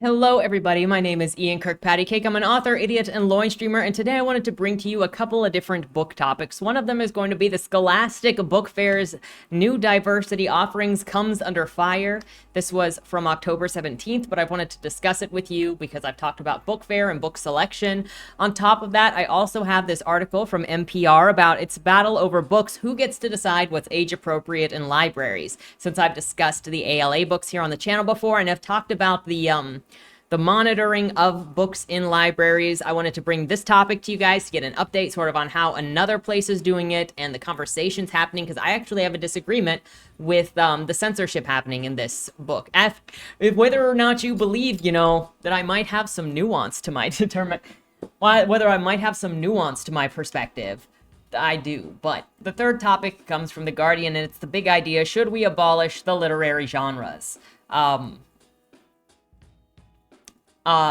Hello, everybody. My name is Ian Kirkpatrick. I'm an author, idiot, and loin streamer, and today I wanted to bring to you a couple of different book topics. One of them is going to be the Scholastic Book Fair's new diversity offerings comes under fire. This was from October 17th, but I wanted to discuss it with you because I've talked about book fair and book selection. On top of that, I also have this article from NPR about its battle over books, who gets to decide what's age appropriate in libraries. Since I've discussed the ALA books here on the channel before and have talked about the monitoring of books in libraries, I wanted to bring this topic to you guys to get an update sort of on how another place is doing it and the conversations happening, because I actually have a disagreement with the censorship happening in this book. Whether or not you believe, that I might have some nuance to my whether I might have some nuance to my perspective. I do. But the third topic comes from The Guardian, and it's the big idea: should we abolish the literary genres?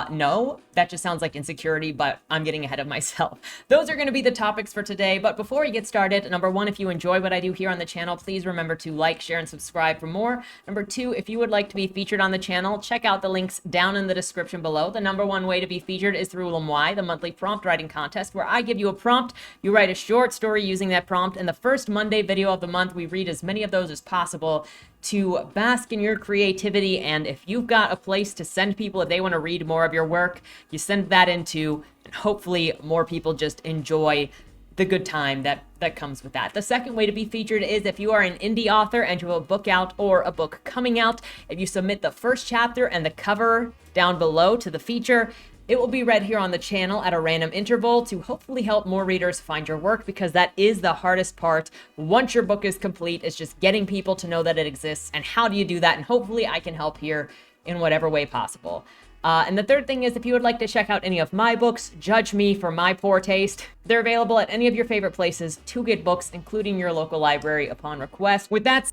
No, that just sounds like insecurity, but I'm getting ahead of myself. Those are going to be the topics for today. But before we get started, number one, if you enjoy what I do here on the channel, please remember to like, share, and subscribe for more. Number two, if you would like to be featured on the channel, check out the links down in the description below. The number one way to be featured is through Lamwai, the monthly prompt writing contest, where I give you a prompt, you write a short story using that prompt, and the first Monday video of the month, we read as many of those as possible to bask in your creativity. And if you've got a place to send people, if they want to read more of your work, you send that into, and hopefully more people just enjoy the good time that comes with that. The second way to be featured is if you are an indie author and you have a book out or a book coming out. If you submit the first chapter and the cover down below to the feature, it will be read here on the channel at a random interval to hopefully help more readers find your work, because that is the hardest part. Once your book is complete, it's just getting people to know that it exists. And how do you do that? And hopefully I can help here in whatever way possible. And the third thing is, if you would like to check out any of my books, judge me for my poor taste. They're available at any of your favorite places to get books, including your local library upon request. With that,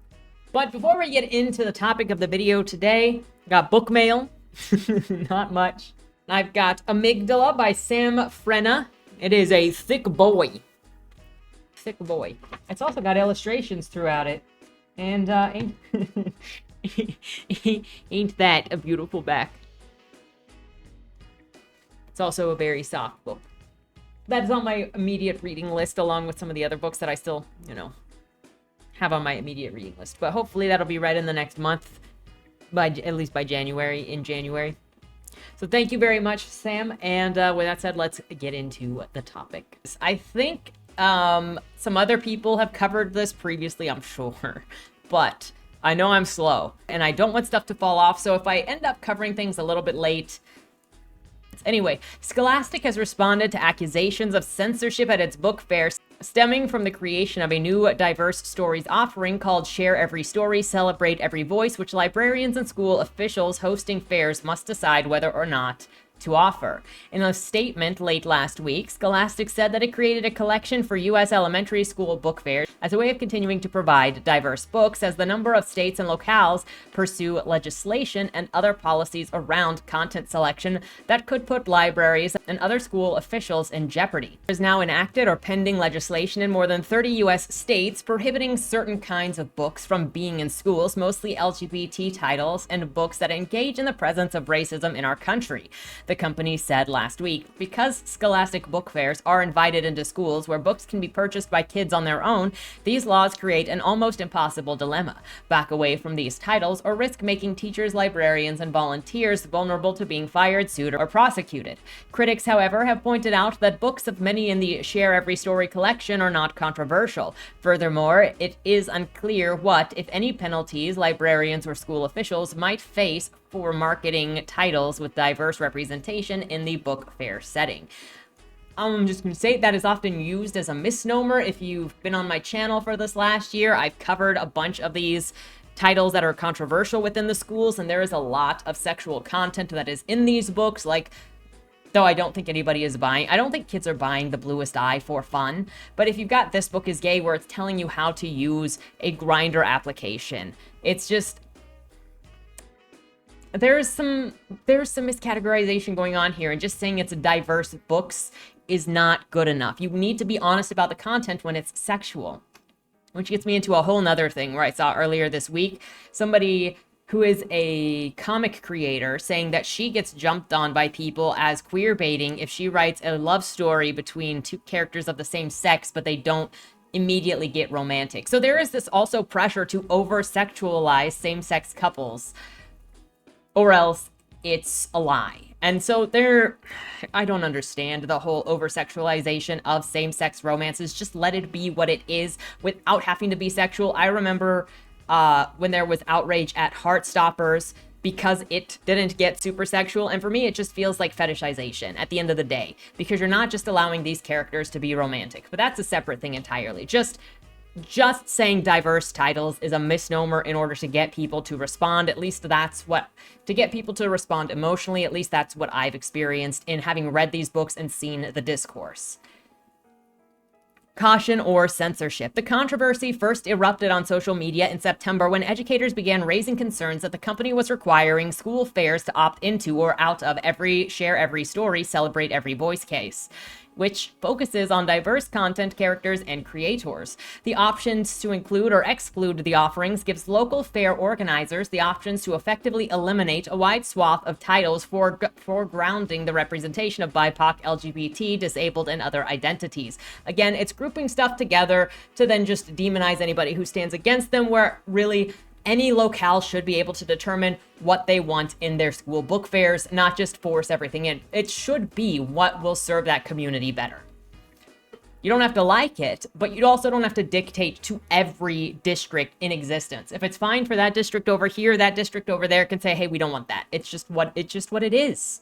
but before we get into the topic of the video today, I got book mail. Not much. I've got Amygdala by Sam Frenna. It is a thick boy. Thick boy. It's also got illustrations throughout it. And ain't that a beautiful back? It's also a very soft book. That is on my immediate reading list, along with some of the other books that I still, have on my immediate reading list. But hopefully that'll be read in the next month, at least in January. So thank you very much, Sam. And with that said, let's get into the topic. I think some other people have covered this previously, I'm sure, but I know I'm slow and I don't want stuff to fall off. So if I end up covering things a little bit late. Anyway, Scholastic has responded to accusations of censorship at its book fair, stemming from the creation of a new diverse stories offering called Share Every Story, Celebrate Every Voice, which librarians and school officials hosting fairs must decide whether or not to offer. In a statement late last week, Scholastic said that it created a collection for U.S. elementary school book fairs as a way of continuing to provide diverse books as the number of states and locales pursue legislation and other policies around content selection that could put libraries and other school officials in jeopardy. There is now enacted or pending legislation in more than 30 U.S. states prohibiting certain kinds of books from being in schools, mostly LGBT titles and books that engage in the presence of racism in our country. The company said last week, because Scholastic book fairs are invited into schools where books can be purchased by kids on their own, these laws create an almost impossible dilemma: back away from these titles or risk making teachers, librarians, and volunteers vulnerable to being fired, sued, or prosecuted. Critics, however, have pointed out that books of many in the Share Every Story collection are not controversial. Furthermore, it is unclear what, if any, penalties librarians or school officials might face for marketing titles with diverse representation in the book fair setting. I'm just going to say that is often used as a misnomer. If you've been on my channel for this last year, I've covered a bunch of these titles that are controversial within the schools, and there is a lot of sexual content that is in these books, though I don't think anybody is buying. I don't think kids are buying The Bluest Eye for fun. But if you've got This Book is Gay, where it's telling you how to use a Grindr application, it's just, there's some miscategorization going on here, and just saying it's diverse books is not good enough. You need to be honest about the content when it's sexual. Which gets me into a whole nother thing where I saw earlier this week somebody who is a comic creator, saying that she gets jumped on by people as queer baiting if she writes a love story between two characters of the same sex, but they don't immediately get romantic. So there is this also pressure to over-sexualize same-sex couples, or else it's a lie. And so I don't understand the whole over-sexualization of same-sex romances. Just let it be what it is without having to be sexual. I remember when there was outrage at Heartstoppers because it didn't get super sexual. And for me, it just feels like fetishization at the end of the day, because you're not just allowing these characters to be romantic. But that's a separate thing entirely. Just saying diverse titles is a misnomer in order to get people to respond. At least to get people to respond emotionally, at least that's what I've experienced in having read these books and seen the discourse. Caution or censorship. The controversy first erupted on social media in September when educators began raising concerns that the company was requiring school fairs to opt into or out of every Share Every Story, Celebrate Every Voice case, which focuses on diverse content, characters, and creators. The options to include or exclude the offerings gives local fair organizers the options to effectively eliminate a wide swath of titles for grounding the representation of BIPOC, LGBT, disabled, and other identities. Again, it's grouping stuff together to then just demonize anybody who stands against them, where really any locale should be able to determine what they want in their school book fairs, not just force everything in. It should be what will serve that community better. You don't have to like it, but you also don't have to dictate to every district in existence. If it's fine for that district over here, that district over there can say, hey, we don't want that. It's just what it is.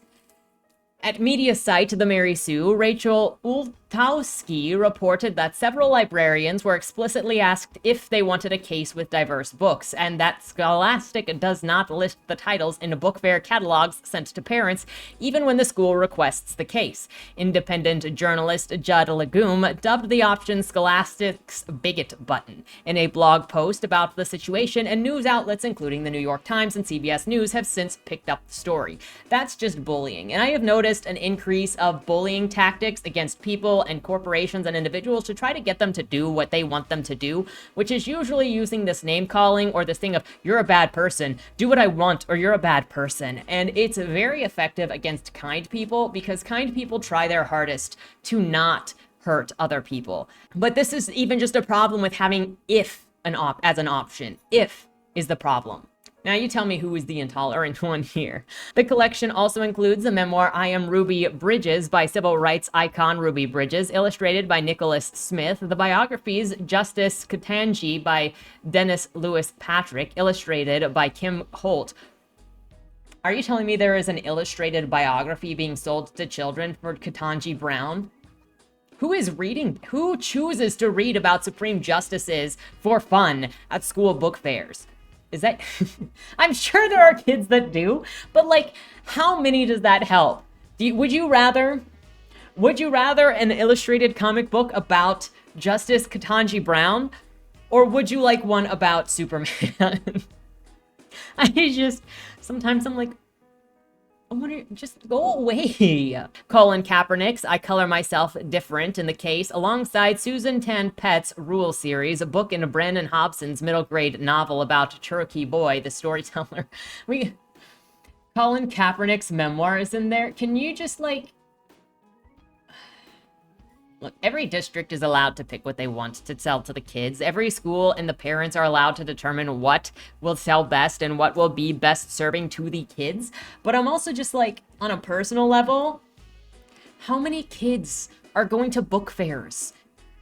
At media site The Mary Sue, Rachel Ultowski reported that several librarians were explicitly asked if they wanted a case with diverse books, and that Scholastic does not list the titles in book fair catalogs sent to parents, even when the school requests the case. Independent journalist Judd Legume dubbed the option Scholastic's Bigot button. In a blog post about the situation, and news outlets including the New York Times and CBS News have since picked up the story. That's just bullying, and I have noticed an increase of bullying tactics against people and corporations and individuals to try to get them to do what they want them to do, which is usually using this name calling or this thing of, you're a bad person, do what I want, or you're a bad person. And it's very effective against kind people, because kind people try their hardest to not hurt other people. But this is even just a problem with having if as an option. If is the problem. Now you tell me who is the intolerant one here. The collection also includes the memoir I Am Ruby Bridges by civil rights icon Ruby Bridges, illustrated by Nicholas Smith, the biographies Justice Ketanji by Dennis Lewis Patrick, illustrated by Kim Holt. Are you telling me there is an illustrated biography being sold to children for Ketanji Brown? Who chooses to read about Supreme Justices for fun at school book fairs? Is that, I'm sure there are kids that do, but like, how many does that help? Would you rather an illustrated comic book about Justice Ketanji Brown, or would you like one about Superman? Sometimes I'm like, I want to just go away. Colin Kaepernick's I Color Myself Different in the case, alongside Susan Tan Pett's Rule series, a book in Brandon Hobson's middle grade novel about Cherokee Boy, the storyteller. Colin Kaepernick's memoir is in there. Can you just like... Look, every district is allowed to pick what they want to sell to the kids. Every school and the parents are allowed to determine what will sell best and what will be best serving to the kids. But I'm also just like, on a personal level, how many kids are going to book fairs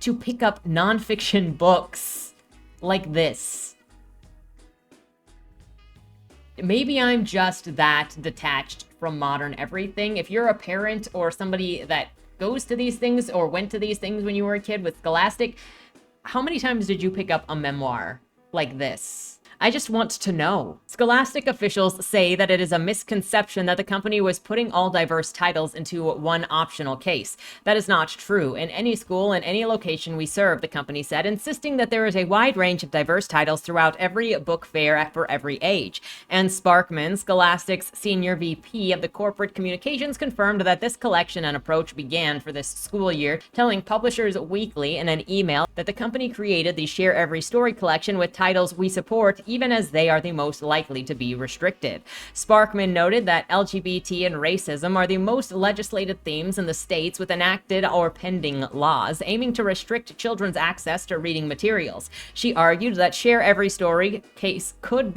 to pick up nonfiction books like this? Maybe I'm just that detached from modern everything. If you're a parent or somebody that goes to these things or went to these things when you were a kid with Scholastic, how many times did you pick up a memoir like this? I just want to know. Scholastic officials say that it is a misconception that the company was putting all diverse titles into one optional case. That is not true. In any school and any location we serve, the company said, insisting that there is a wide range of diverse titles throughout every book fair for every age. And Sparkman, Scholastic's senior VP of the corporate communications, confirmed that this collection and approach began for this school year, telling Publishers Weekly in an email that the company created the Share Every Story collection with titles we support, even as they are the most likely to be restricted. Sparkman noted that LGBT and racism are the most legislated themes in the states with enacted or pending laws aiming to restrict children's access to reading materials. She argued that Share Every Story case could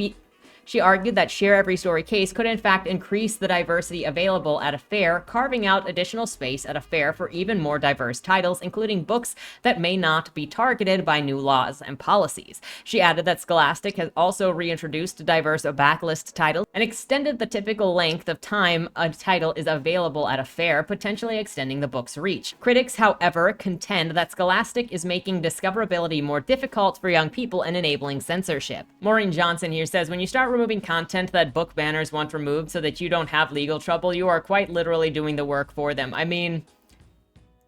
in fact increase the diversity available at a fair, carving out additional space at a fair for even more diverse titles, including books that may not be targeted by new laws and policies. She added that Scholastic has also reintroduced diverse backlist titles and extended the typical length of time a title is available at a fair, potentially extending the book's reach. Critics, however, contend that Scholastic is making discoverability more difficult for young people and enabling censorship. Maureen Johnson here says, when you start removing content that book banners want removed so that you don't have legal trouble, you are quite literally doing the work for them. I mean,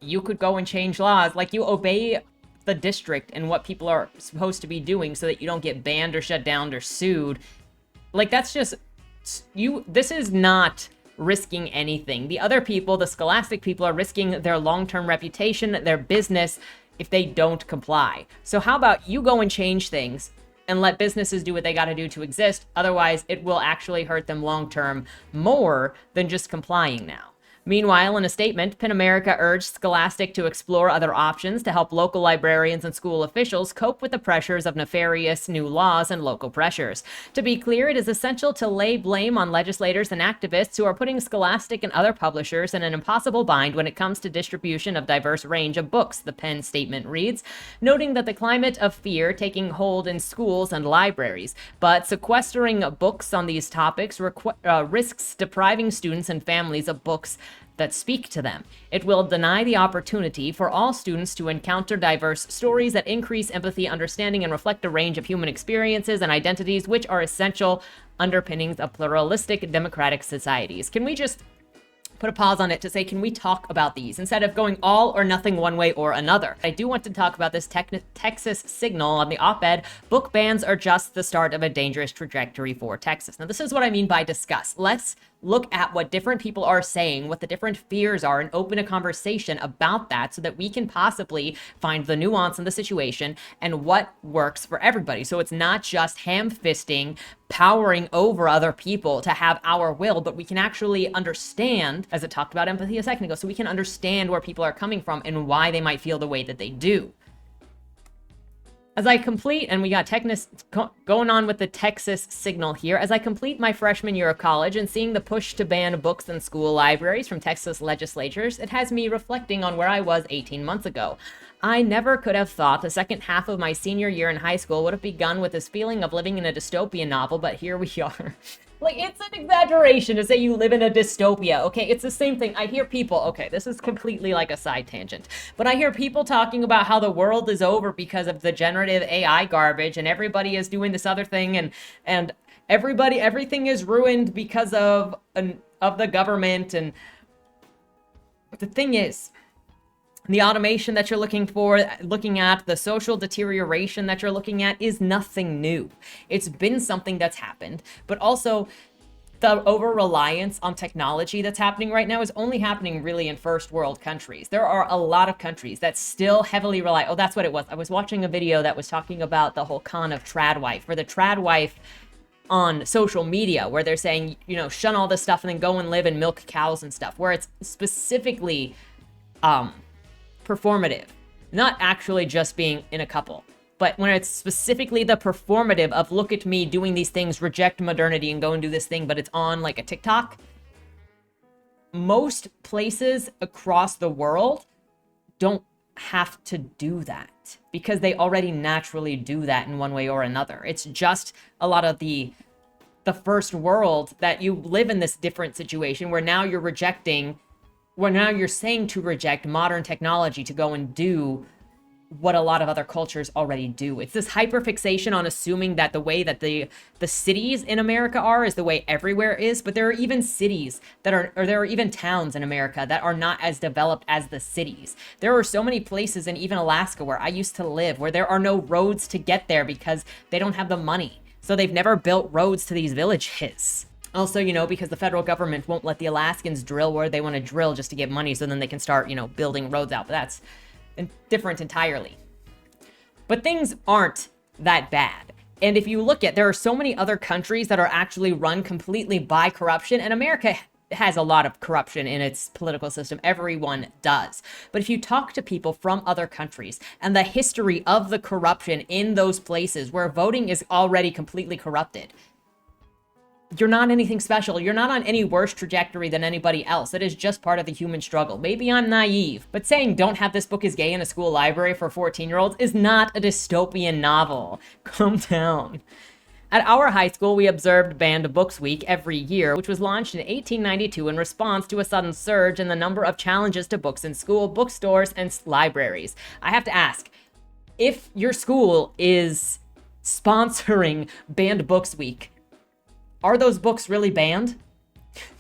you could go and change laws. Like, you obey the district and what people are supposed to be doing so that you don't get banned or shut down or sued. Like, that's just... This is not risking anything. The other people, the Scholastic people, are risking their long-term reputation, their business, if they don't comply. So how about you go and change things and let businesses do what they got to do to exist? Otherwise, it will actually hurt them long-term more than just complying now. Meanwhile, in a statement, PEN America urged Scholastic to explore other options to help local librarians and school officials cope with the pressures of nefarious new laws and local pressures. To be clear, it is essential to lay blame on legislators and activists who are putting Scholastic and other publishers in an impossible bind when it comes to distribution of diverse range of books, the PEN statement reads, noting that the climate of fear taking hold in schools and libraries. But sequestering books on these topics risks depriving students and families of books that speak to them. It will deny the opportunity for all students to encounter diverse stories that increase empathy, understanding, and reflect a range of human experiences and identities, which are essential underpinnings of pluralistic democratic societies. Can we just put a pause on it to say, can we talk about these instead of going all or nothing one way or another? I do want to talk about this Texas signal on the op-ed. Book bans are just the start of a dangerous trajectory for Texas. Now, this is what I mean by discuss. Let's look at what different people are saying, what the different fears are, and open a conversation about that so that we can possibly find the nuance in the situation and what works for everybody. So it's not just ham-fisting, powering over other people to have our will, but we can actually understand, as I talked about empathy a second ago, so we can understand where people are coming from and why they might feel the way that they do. As I complete, and we got going on with the Texas signal here, as I complete my freshman year of college and seeing the push to ban books in school libraries from Texas legislatures, it has me reflecting on where I was 18 months ago. I never could have thought the second half of my senior year in high school would have begun with this feeling of living in a dystopian novel, but here we are. Like, it's an exaggeration to say you live in a dystopia, okay? It's the same thing. I hear people, okay, this is completely like a side tangent, but I hear people talking about how the world is over because of the generative AI garbage and everybody is doing this other thing and everything is ruined because of the government. And the thing is, the automation that you're looking at, the social deterioration that you're looking at is nothing new. It's been something that's happened, but also the over-reliance on technology that's happening right now is only happening really in first world countries. There are a lot of countries that still heavily rely. Oh, that's what it was. I was watching a video that was talking about the whole con of trad wife, where the trad wife on social media, where they're saying, you know, shun all this stuff and then go and live and milk cows and stuff, where it's specifically performative, not actually just being in a couple, but when it's specifically the performative of look at me doing these things, reject modernity and go and do this thing, but it's on like a TikTok. Most places across the world don't have to do that because they already naturally do that in one way or another. It's just a lot of the first world that you live in this different situation where now you're saying to reject modern technology to go and do what a lot of other cultures already do. It's this hyperfixation on assuming that the way that the cities in America are is the way everywhere is, but there are even cities that are, or there are even towns in America that are not as developed as the cities. There are so many places in even Alaska where I used to live where there are no roads to get there because they don't have the money. So they've never built roads to these villages. Also, you know, because the federal government won't let the Alaskans drill where they want to drill just to get money so then they can start, you know, building roads out. But that's different entirely. But things aren't that bad. And if you look at, there are so many other countries that are actually run completely by corruption, and America has a lot of corruption in its political system. Everyone does. But if you talk to people from other countries and the history of the corruption in those places where voting is already completely corrupted, you're not anything special. You're not on any worse trajectory than anybody else. It is just part of the human struggle. Maybe I'm naive, but saying don't have this book is gay in a school library for 14-year-olds is not a dystopian novel. Calm down. At our high school, we observed Banned Books Week every year, which was launched in 1892 in response to a sudden surge in the number of challenges to books in school, bookstores, and libraries. I have to ask, if your school is sponsoring Banned Books Week, are those books really banned?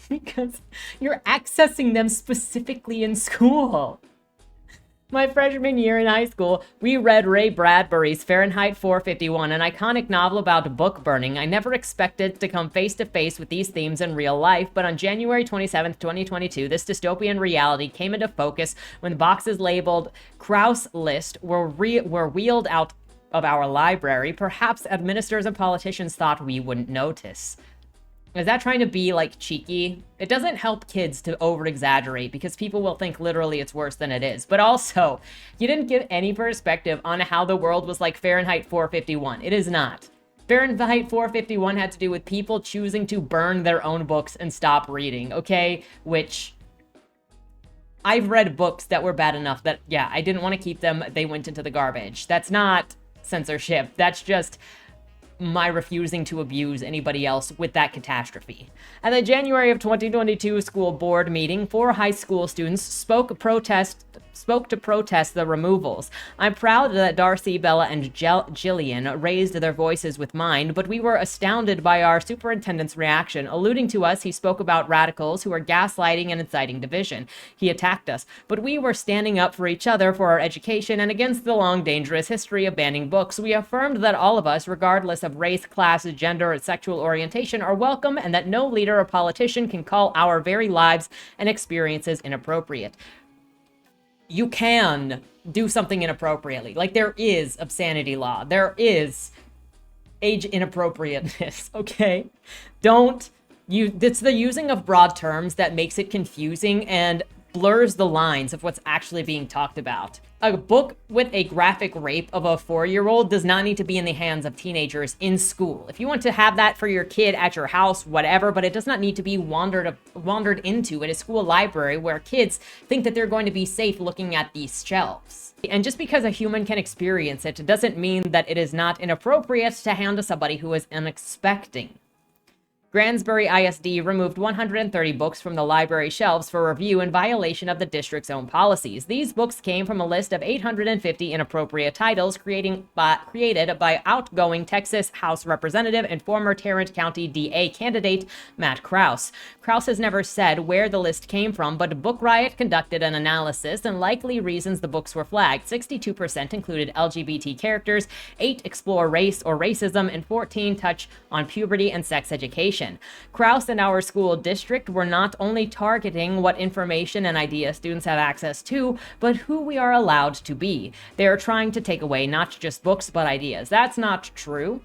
Because you're accessing them specifically in school. My freshman year in high school, we read Ray Bradbury's Fahrenheit 451, an iconic novel about book burning. I never expected to come face to face with these themes in real life, but on January 27th, 2022, this dystopian reality came into focus when boxes labeled Kraus List were wheeled out of our library. Perhaps administrators and politicians thought we wouldn't notice. Is that trying to be, like, cheeky? It doesn't help kids to over-exaggerate because people will think literally it's worse than it is. But also, you didn't give any perspective on how the world was like Fahrenheit 451. It is not. Fahrenheit 451 had to do with people choosing to burn their own books and stop reading, okay? Which, I've read books that were bad enough that, yeah, I didn't want to keep them. They went into the garbage. That's not censorship. That's just my refusing to abuse anybody else with that catastrophe. At the January of 2022 school board meeting, 4 high school students spoke to protest the removals. I'm proud that Darcy, Bella, and Jillian raised their voices with mine, but we were astounded by our superintendent's reaction. Alluding to us, he spoke about radicals who are gaslighting and inciting division. He attacked us, but we were standing up for each other, for our education, and against the long, dangerous history of banning books. We affirmed that all of us, regardless of race, class, gender, or sexual orientation, are welcome, and that no leader or politician can call our very lives and experiences inappropriate. You can do something inappropriately. Like, there is obscenity law. There is age inappropriateness, okay? It's the using of broad terms that makes it confusing and blurs the lines of what's actually being talked about. A book with a graphic rape of a 4-year-old does not need to be in the hands of teenagers in school. If you want to have that for your kid at your house, whatever, but it does not need to be wandered into at a school library where kids think that they're going to be safe looking at these shelves. And just because a human can experience it doesn't mean that it is not inappropriate to hand to somebody who is unexpecting. Gransbury ISD removed 130 books from the library shelves for review in violation of the district's own policies. These books came from a list of 850 inappropriate titles created by outgoing Texas House Representative and former Tarrant County DA candidate Matt Krause. Krause has never said where the list came from, but Book Riot conducted an analysis and likely reasons the books were flagged. 62% included LGBT characters, 8 explore race or racism, and 14 touch on puberty and sex education. Krause and our school district were not only targeting what information and ideas students have access to, but who we are allowed to be. They are trying to take away not just books, but ideas. That's not true.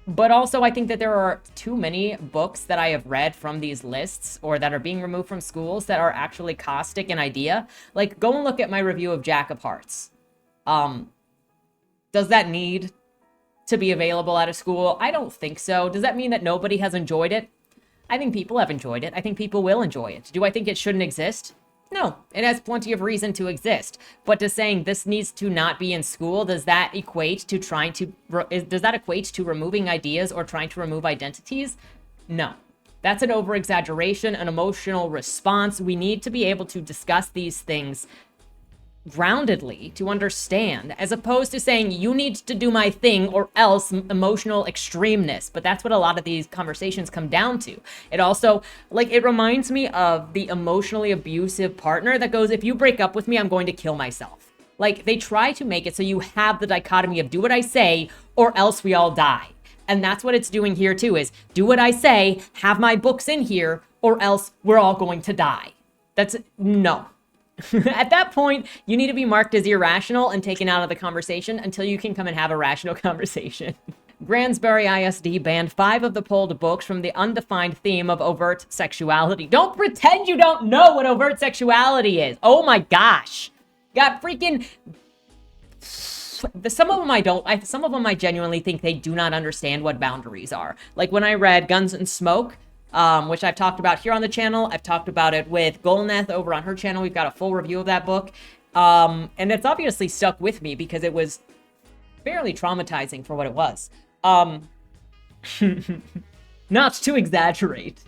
But also, I think that there are too many books that I have read from these lists or that are being removed from schools that are actually caustic in idea. Like, go and look at my review of Jack of Hearts. Does that need to be available at a school? I don't think so. Does that mean that nobody has enjoyed it? I think people have enjoyed it. I think people will enjoy it. Do I think it shouldn't exist? No, it has plenty of reason to exist. But to saying this needs to not be in school, does that equate to removing ideas or trying to remove identities? No. That's an over-exaggeration, an emotional response. We need to be able to discuss these things groundedly to understand, as opposed to saying you need to do my thing or else emotional extremeness. But that's what a lot of these conversations come down to. It also, like, it reminds me of the emotionally abusive partner that goes, if you break up with me, I'm going to kill myself. Like, they try to make it so you have the dichotomy of do what I say or else we all die. And that's what it's doing here too, is do what I say, have my books in here, or else we're all going to die. That's no. At that point, you need to be marked as irrational and taken out of the conversation until you can come and have a rational conversation. Granbury ISD banned 5 of the polled books from the undefined theme of overt sexuality. Don't pretend you don't know what overt sexuality is. Oh my gosh. Got freaking... Some of them some of them I genuinely think they do not understand what boundaries are. Like when I read Guns and Smoke, which I've talked about here on the channel. I've talked about it with Golneth over on her channel. We've got a full review of that book. And it's obviously stuck with me because it was fairly traumatizing for what it was. Not to exaggerate.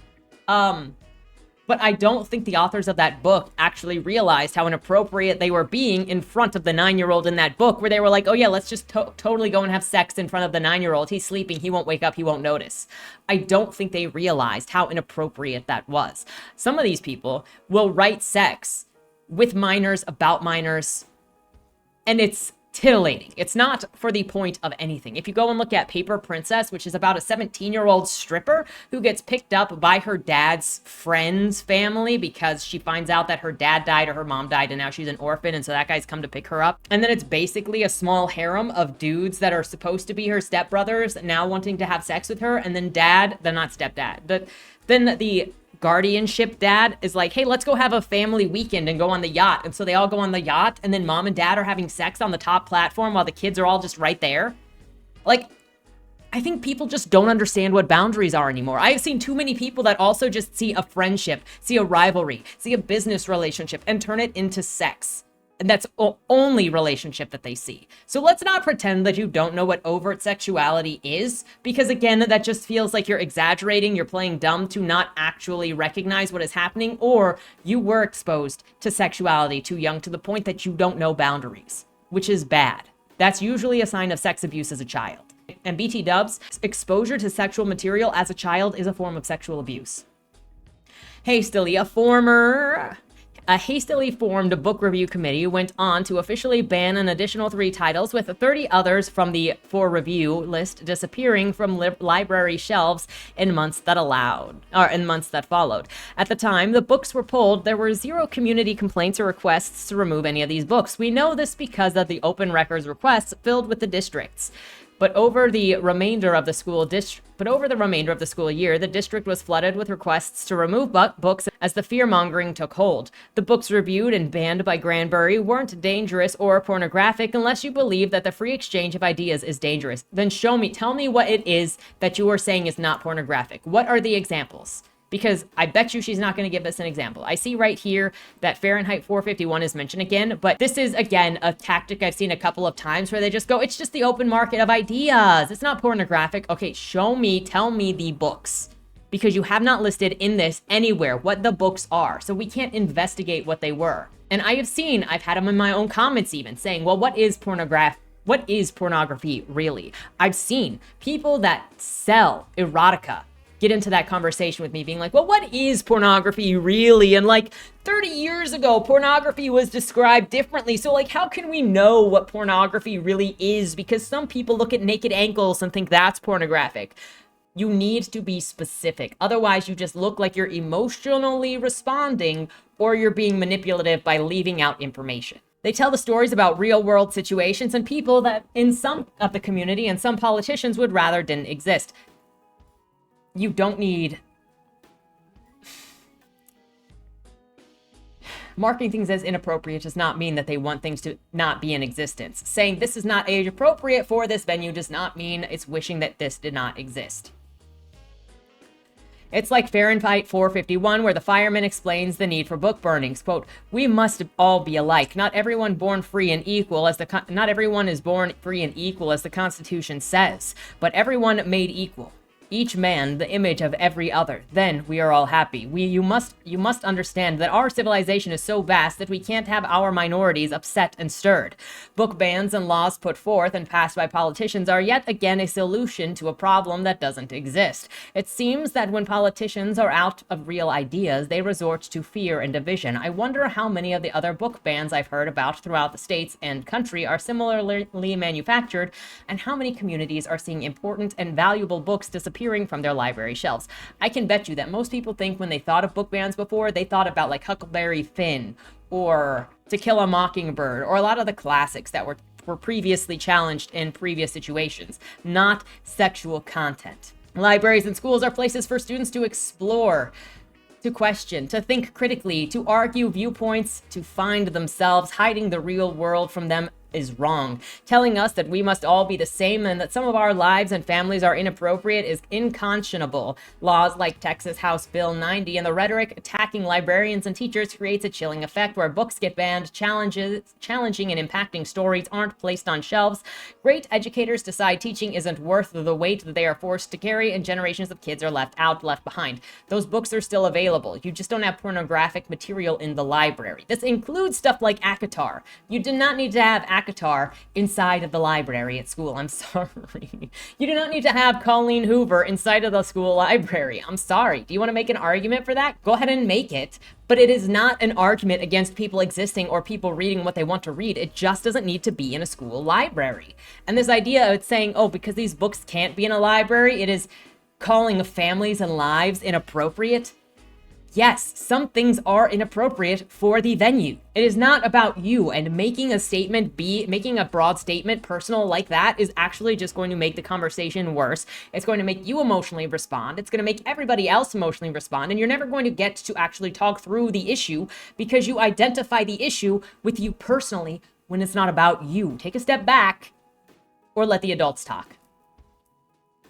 But I don't think the authors of that book actually realized how inappropriate they were being in front of the 9-year-old in that book, where they were like, oh yeah, let's just totally go and have sex in front of the 9-year-old. He's sleeping. He won't wake up. He won't notice. I don't think they realized how inappropriate that was. Some of these people will write sex with minors, about minors, and it's titillating. It's not for the point of anything. If you go and look at Paper Princess, which is about a 17-year-old stripper who gets picked up by her dad's friend's family because she finds out that her dad died or her mom died and now she's an orphan, and so that guy's come to pick her up. And then it's basically a small harem of dudes that are supposed to be her stepbrothers now wanting to have sex with her, and then not stepdad, then the guardianship dad is like, hey, let's go have a family weekend and go on the yacht. And so they all go on the yacht, and then mom and dad are having sex on the top platform while the kids are all just right there. Like, I think people just don't understand what boundaries are anymore. I've seen too many people that also just see a friendship, see a rivalry, see a business relationship, and turn it into sex. And that's the only relationship that they see. So let's not pretend that you don't know what overt sexuality is, because again, that just feels like you're exaggerating, you're playing dumb to not actually recognize what is happening, or you were exposed to sexuality too young to the point that you don't know boundaries, which is bad. That's usually a sign of sex abuse as a child. And BT dubs, exposure to sexual material as a child is a form of sexual abuse. Hastily formed book review committee went on to officially ban an additional 3 titles, with 30 others from the for review list disappearing from library shelves in months that followed. At the time the books were pulled, there were 0 community complaints or requests to remove any of these books. We know this because of the open records requests filled with the districts. But over the remainder of the school year, the district was flooded with requests to remove books as the fear-mongering took hold. The books reviewed and banned by Granbury weren't dangerous or pornographic unless you believe that the free exchange of ideas is dangerous. Then tell me what it is that you are saying is not pornographic. What are the examples? Because I bet you she's not going to give us an example. I see right here that Fahrenheit 451 is mentioned again, but this is, again, a tactic I've seen a couple of times where they just go, it's just the open market of ideas. It's not pornographic. Okay, tell me the books. Because you have not listed in this anywhere what the books are. So we can't investigate what they were. And I've had them in my own comments even, saying, well, what is pornography? What is pornography really? I've seen people that sell erotica get into that conversation with me being like, well, what is pornography really? And like 30 years ago, pornography was described differently. So like, how can we know what pornography really is? Because some people look at naked ankles and think that's pornographic. You need to be specific. Otherwise, you just look like you're emotionally responding, or you're being manipulative by leaving out information. They tell the stories about real world situations and people that in some of the community and some politicians would rather didn't exist. You don't need marking things as inappropriate does not mean that they want things to not be in existence. Saying this is not age appropriate for this venue does not mean it's wishing that this did not exist. It's like Fahrenheit 451, where the fireman explains the need for book burnings. Quote, we must all be alike. Not everyone is born free and equal as the Constitution says, but everyone made equal. Each man the image of every other. Then we are all happy. You must understand that our civilization is so vast that we can't have our minorities upset and stirred. Book bans and laws put forth and passed by politicians are yet again a solution to a problem that doesn't exist. It seems that when politicians are out of real ideas, they resort to fear and division. I wonder how many of the other book bans I've heard about throughout the states and country are similarly manufactured, and how many communities are seeing important and valuable books disappearing from their library shelves. I can bet you that most people think when they thought of book bans before, they thought about like Huckleberry Finn or To Kill a Mockingbird or a lot of the classics that were were previously challenged in previous situations, not sexual content. Libraries and schools are places for students to explore, to question, to think critically, to argue viewpoints, to find themselves. Hiding the real world from them is wrong. Telling us that we must all be the same and that some of our lives and families are inappropriate is unconscionable. Laws like Texas House Bill 90 and the rhetoric attacking librarians and teachers creates a chilling effect where books get banned, challenging and impacting stories aren't placed on shelves. Great educators decide teaching isn't worth the weight that they are forced to carry, and generations of kids are left behind. Those books are still available. You just don't have pornographic material in the library. This includes stuff like ACOTAR. You do not need to have ACOTAR inside of the library at school. I'm sorry. You do not need to have Colleen Hoover inside of the school library. I'm sorry. Do you want to make an argument for that? Go ahead and make it. But it is not an argument against people existing or people reading what they want to read. It just doesn't need to be in a school library. And this idea of saying, oh, because these books can't be in a library, it is calling families and lives inappropriate. Yes, some things are inappropriate for the venue. It is not about you, and making a broad statement personal like that is actually just going to make the conversation worse. It's going to make you emotionally respond. It's going to make everybody else emotionally respond, and you're never going to get to actually talk through the issue because you identify the issue with you personally when it's not about you. Take a step back or let the adults talk.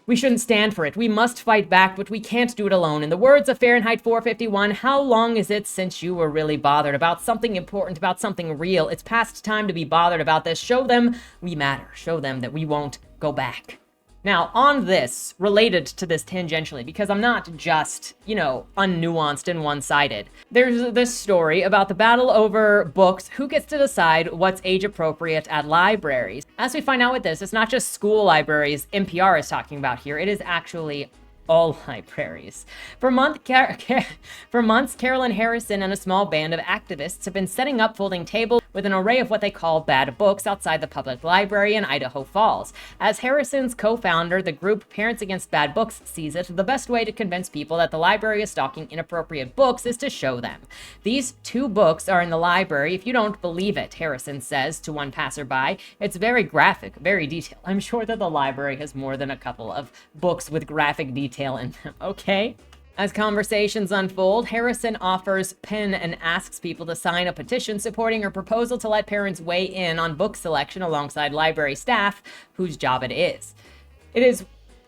We shouldn't stand for it. We must fight back, but we can't do it alone. In the words of Fahrenheit 451, how long is it since you were really bothered about something important, about something real? It's past time to be bothered about this. Show them we matter. Show them that we won't go back. Now, on this, related to this tangentially, because I'm not just, unnuanced and one-sided, there's this story about the battle over books, who gets to decide what's age-appropriate at libraries. As we find out with this, it's not just school libraries NPR is talking about here, it is actually all libraries. For months, Carolyn Harrison and a small band of activists have been setting up folding tables with an array of what they call bad books outside the public library in Idaho Falls. As Harrison's co-founder, the group Parents Against Bad Books sees it, the best way to convince people that the library is stocking inappropriate books is to show them. These 2 books are in the library if you don't believe it, Harrison says to one passerby. It's very graphic, very detailed. I'm sure that the library has more than a couple of books with graphic detail in them, okay? As conversations unfold, Harrison offers pen and asks people to sign a petition supporting her proposal to let parents weigh in on book selection alongside library staff, whose job it is.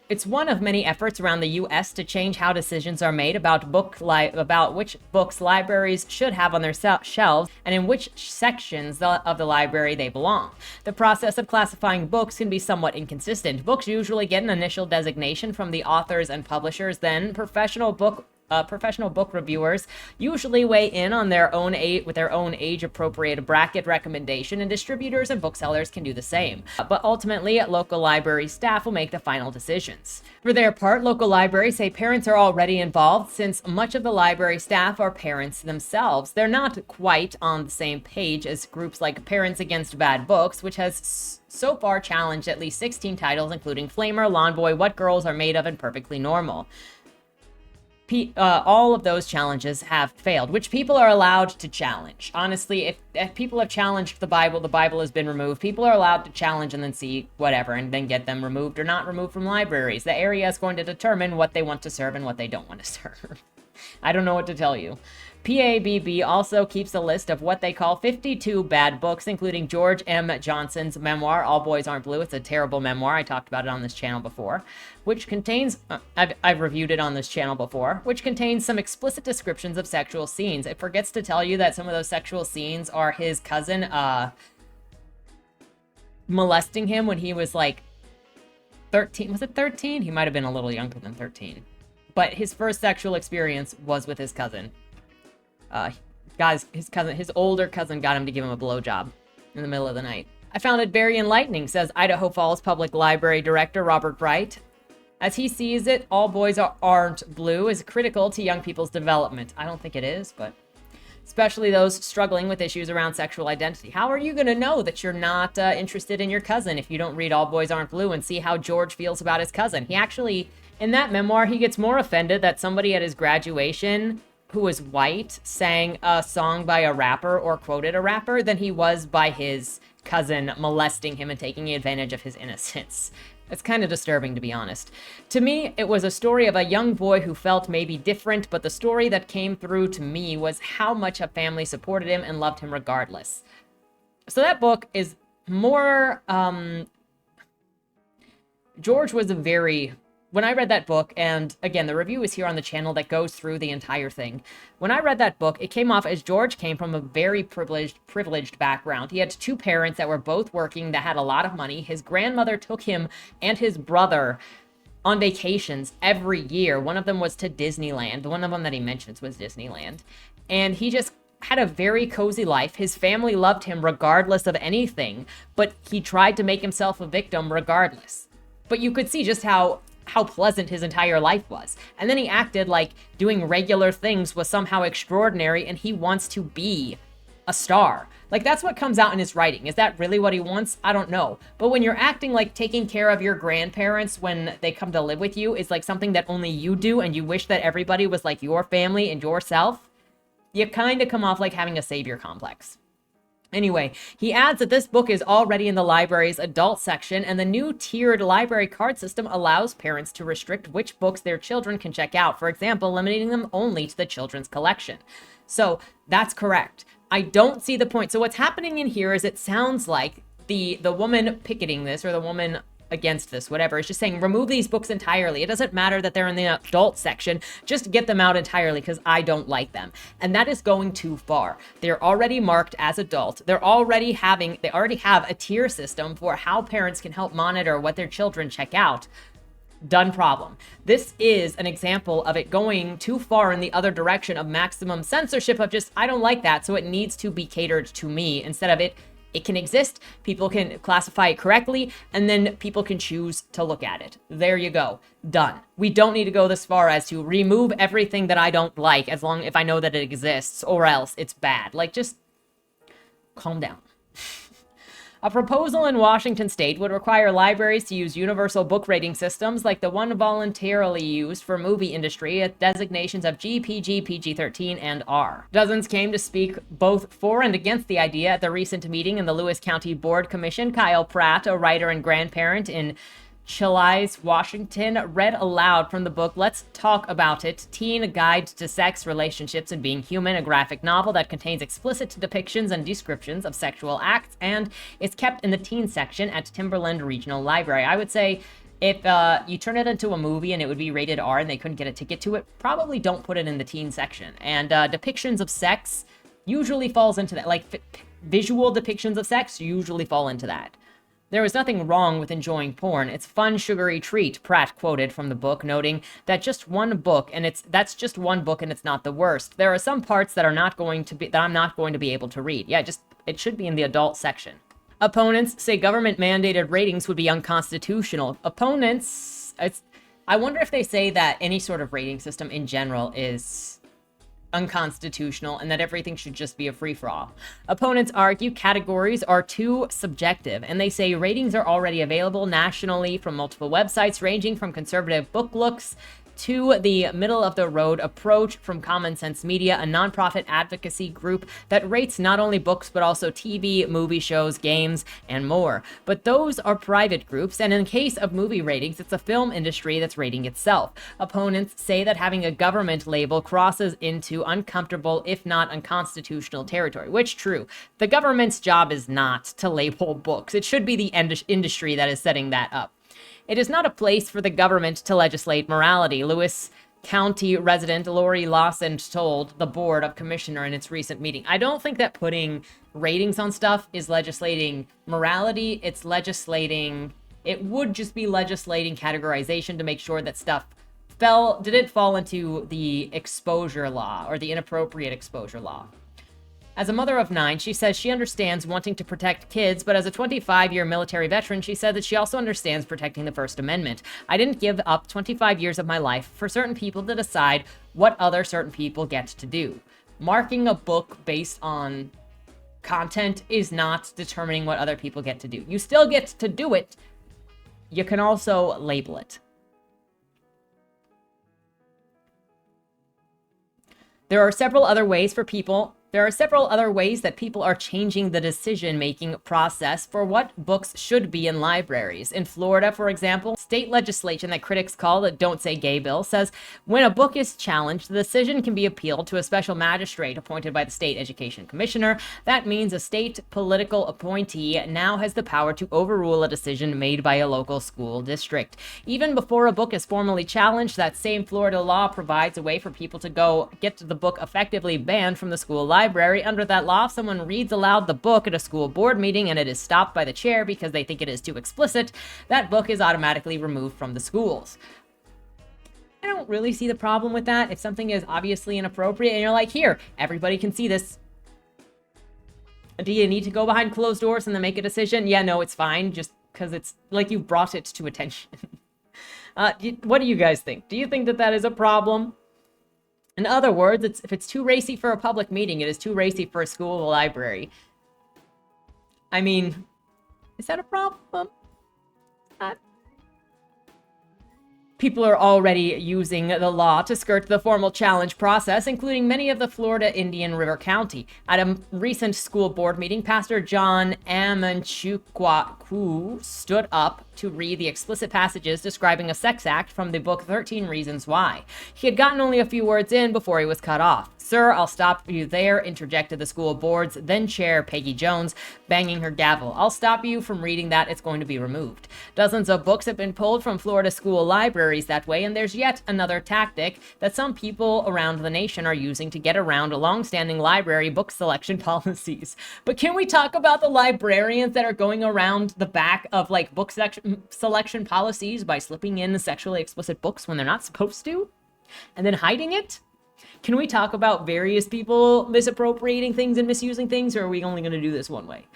It's one of many efforts around the U.S. to change how decisions are made about which books libraries should have on their shelves and in which sections of the library they belong. The process of classifying books can be somewhat inconsistent. Books usually get an initial designation from the authors and publishers, then professional book reviewers usually weigh in on their own age-appropriate bracket recommendation, and distributors and booksellers can do the same. But ultimately, local library staff will make the final decisions. For their part, local libraries say parents are already involved since much of the library staff are parents themselves. They're not quite on the same page as groups like Parents Against Bad Books, which has so far challenged at least 16 titles, including Flamer, Lawn Boy, What Girls Are Made Of, and Perfectly Normal. All of those challenges have failed, which people are allowed to challenge. Honestly, if people have challenged the Bible has been removed. People are allowed to challenge and then see whatever and then get them removed or not removed from libraries. The area is going to determine what they want to serve and what they don't want to serve. I don't know what to tell you. PABB also keeps a list of what they call 52 bad books, including George M. Johnson's memoir, All Boys Aren't Blue. It's a terrible memoir. I talked about it on this channel before, which contains, I've reviewed it on this channel before, which contains some explicit descriptions of sexual scenes. It forgets to tell you that some of those sexual scenes are his cousin molesting him when he was like 13. Was it 13? He might have been a little younger than 13. But his first sexual experience was with his cousin. His older cousin got him to give him a blowjob in the middle of the night. I found it very enlightening, says Idaho Falls Public Library Director Robert Wright. As he sees it, All Boys Aren't Blue is critical to young people's development. I don't think it is, but especially those struggling with issues around sexual identity. How are you going to know that you're not interested in your cousin if you don't read All Boys Aren't Blue and see how George feels about his cousin? He actually, in that memoir, he gets more offended that somebody at his graduation who was white sang a song by a rapper or quoted a rapper than he was by his cousin molesting him and taking advantage of his innocence. It's kind of disturbing, to be honest. To me, it was a story of a young boy who felt maybe different, but the story that came through to me was how much a family supported him and loved him regardless. So that book is more, George was a very, when I read that book, and again, the review is here on the channel that goes through the entire thing. When I read that book, it came off as George came from a very privileged background. He had two parents that were both working, that had a lot of money. His grandmother took him and his brother on vacations every year. One of them was to Disneyland. One of them that he mentions was Disneyland. And he just had a very cozy life. His family loved him regardless of anything, but he tried to make himself a victim regardless. But you could see just how pleasant his entire life was. And then he acted like doing regular things was somehow extraordinary, and he wants to be a star. Like, that's what comes out in his writing. Is that really what he wants? I don't know. But when you're acting like taking care of your grandparents when they come to live with you is like something that only you do, and you wish that everybody was like your family and yourself, you kind of come off like having a savior complex. Anyway, he adds that this book is already in the library's adult section, and the new tiered library card system allows parents to restrict which books their children can check out, for example, limiting them only to the children's collection. So that's correct. I don't see the point. So what's happening in here is it sounds like the woman picketing this, or the woman against this, whatever, is just saying remove these books entirely. It doesn't matter that they're in the adult section, just get them out entirely because I don't like them. And that is going too far. They're already marked as adult. They already have a tier system for how parents can help monitor what their children check out. Done problem. This is an example of it going too far in the other direction of maximum censorship of just, I don't like that, so it needs to be catered to me, instead of it can exist, people can classify it correctly, and then people can choose to look at it. There you go. Done. We don't need to go this far as to remove everything that I don't like, as long if I know that it exists, or else it's bad. Like, just calm down. A proposal in Washington state would require libraries to use universal book rating systems like the one voluntarily used for movie industry at designations of G, PG, PG-13, and R. Dozens came to speak both for and against the idea at the recent meeting in the Lewis County Board Commission. Kyle Pratt, a writer and grandparent in Chilice, Washington, read aloud from the book Let's Talk About It, Teen Guide to Sex, Relationships, and Being Human, a graphic novel that contains explicit depictions and descriptions of sexual acts, and is kept in the teen section at Timberland Regional Library. I would say if you turn it into a movie and it would be rated R and they couldn't get a ticket to it, probably don't put it in the teen section. And depictions of sex usually falls into that. Like, visual depictions of sex usually fall into that. There was nothing wrong with enjoying porn. It's a fun, sugary treat, Pratt quoted from the book, noting that just one book, and that's just one book, and it's not the worst. There are some parts that I'm not going to be able to read. Yeah, it should be in the adult section. Opponents say government-mandated ratings would be unconstitutional. I wonder if they say that any sort of rating system in general is unconstitutional and that everything should just be a free-for-all. Opponents argue categories are too subjective, and they say ratings are already available nationally from multiple websites ranging from conservative book looks to the middle-of-the-road approach from Common Sense Media, a nonprofit advocacy group that rates not only books but also TV, movie shows, games, and more. But those are private groups, and in case of movie ratings, it's a film industry that's rating itself. Opponents say that having a government label crosses into uncomfortable, if not unconstitutional territory, which true. The government's job is not to label books. It should be the industry that is setting that up. It is not a place for the government to legislate morality, Lewis County resident Lori Lawson told the Board of Commissioner in its recent meeting. I don't think that putting ratings on stuff is legislating morality. It would just be legislating categorization to make sure that stuff didn't fall into the exposure law or the inappropriate exposure law. As a mother of 9, she says she understands wanting to protect kids, but as a 25-year military veteran, she said that she also understands protecting the First Amendment. I didn't give up 25 years of my life for certain people to decide what other certain people get to do. Marking a book based on content is not determining what other people get to do. You still get to do it. You can also label it. There are several other ways that people are changing the decision-making process for what books should be in libraries. In Florida, for example, state legislation that critics call the Don't Say Gay bill says when a book is challenged, the decision can be appealed to a special magistrate appointed by the state education commissioner. That means a state political appointee now has the power to overrule a decision made by a local school district. Even before a book is formally challenged, that same Florida law provides a way for people to go get the book effectively banned from the school library. Under that law, if someone reads aloud the book at a school board meeting and it is stopped by the chair because they think it is too explicit, that book is automatically removed from the schools. I don't really see the problem with that. If something is obviously inappropriate and you're like, here, everybody can see this. Do you need to go behind closed doors and then make a decision? Yeah, no, it's fine, just because it's like you brought it to attention. What do you guys think? Do you think that that is a problem? In other words, if it's too racy for a public meeting, it is too racy for a school or library. I mean, is that a problem? People are already using the law to skirt the formal challenge process, including many of the Florida Indian River County. At a recent school board meeting, Pastor John Amanchukwu stood up to read the explicit passages describing a sex act from the book 13 Reasons Why. He had gotten only a few words in before he was cut off. "Sir, I'll stop you there," interjected the school board's then chair, Peggy Jones, banging her gavel. "I'll stop you from reading that. It's going to be removed." Dozens of books have been pulled from Florida school libraries that way, and there's yet another tactic that some people around the nation are using to get around long-standing library book selection policies. But can we talk about the librarians that are going around the back of like book selection policies by slipping in sexually explicit books when they're not supposed to, and then hiding it? Can we talk about various people misappropriating things and misusing things, or are we only going to do this one way?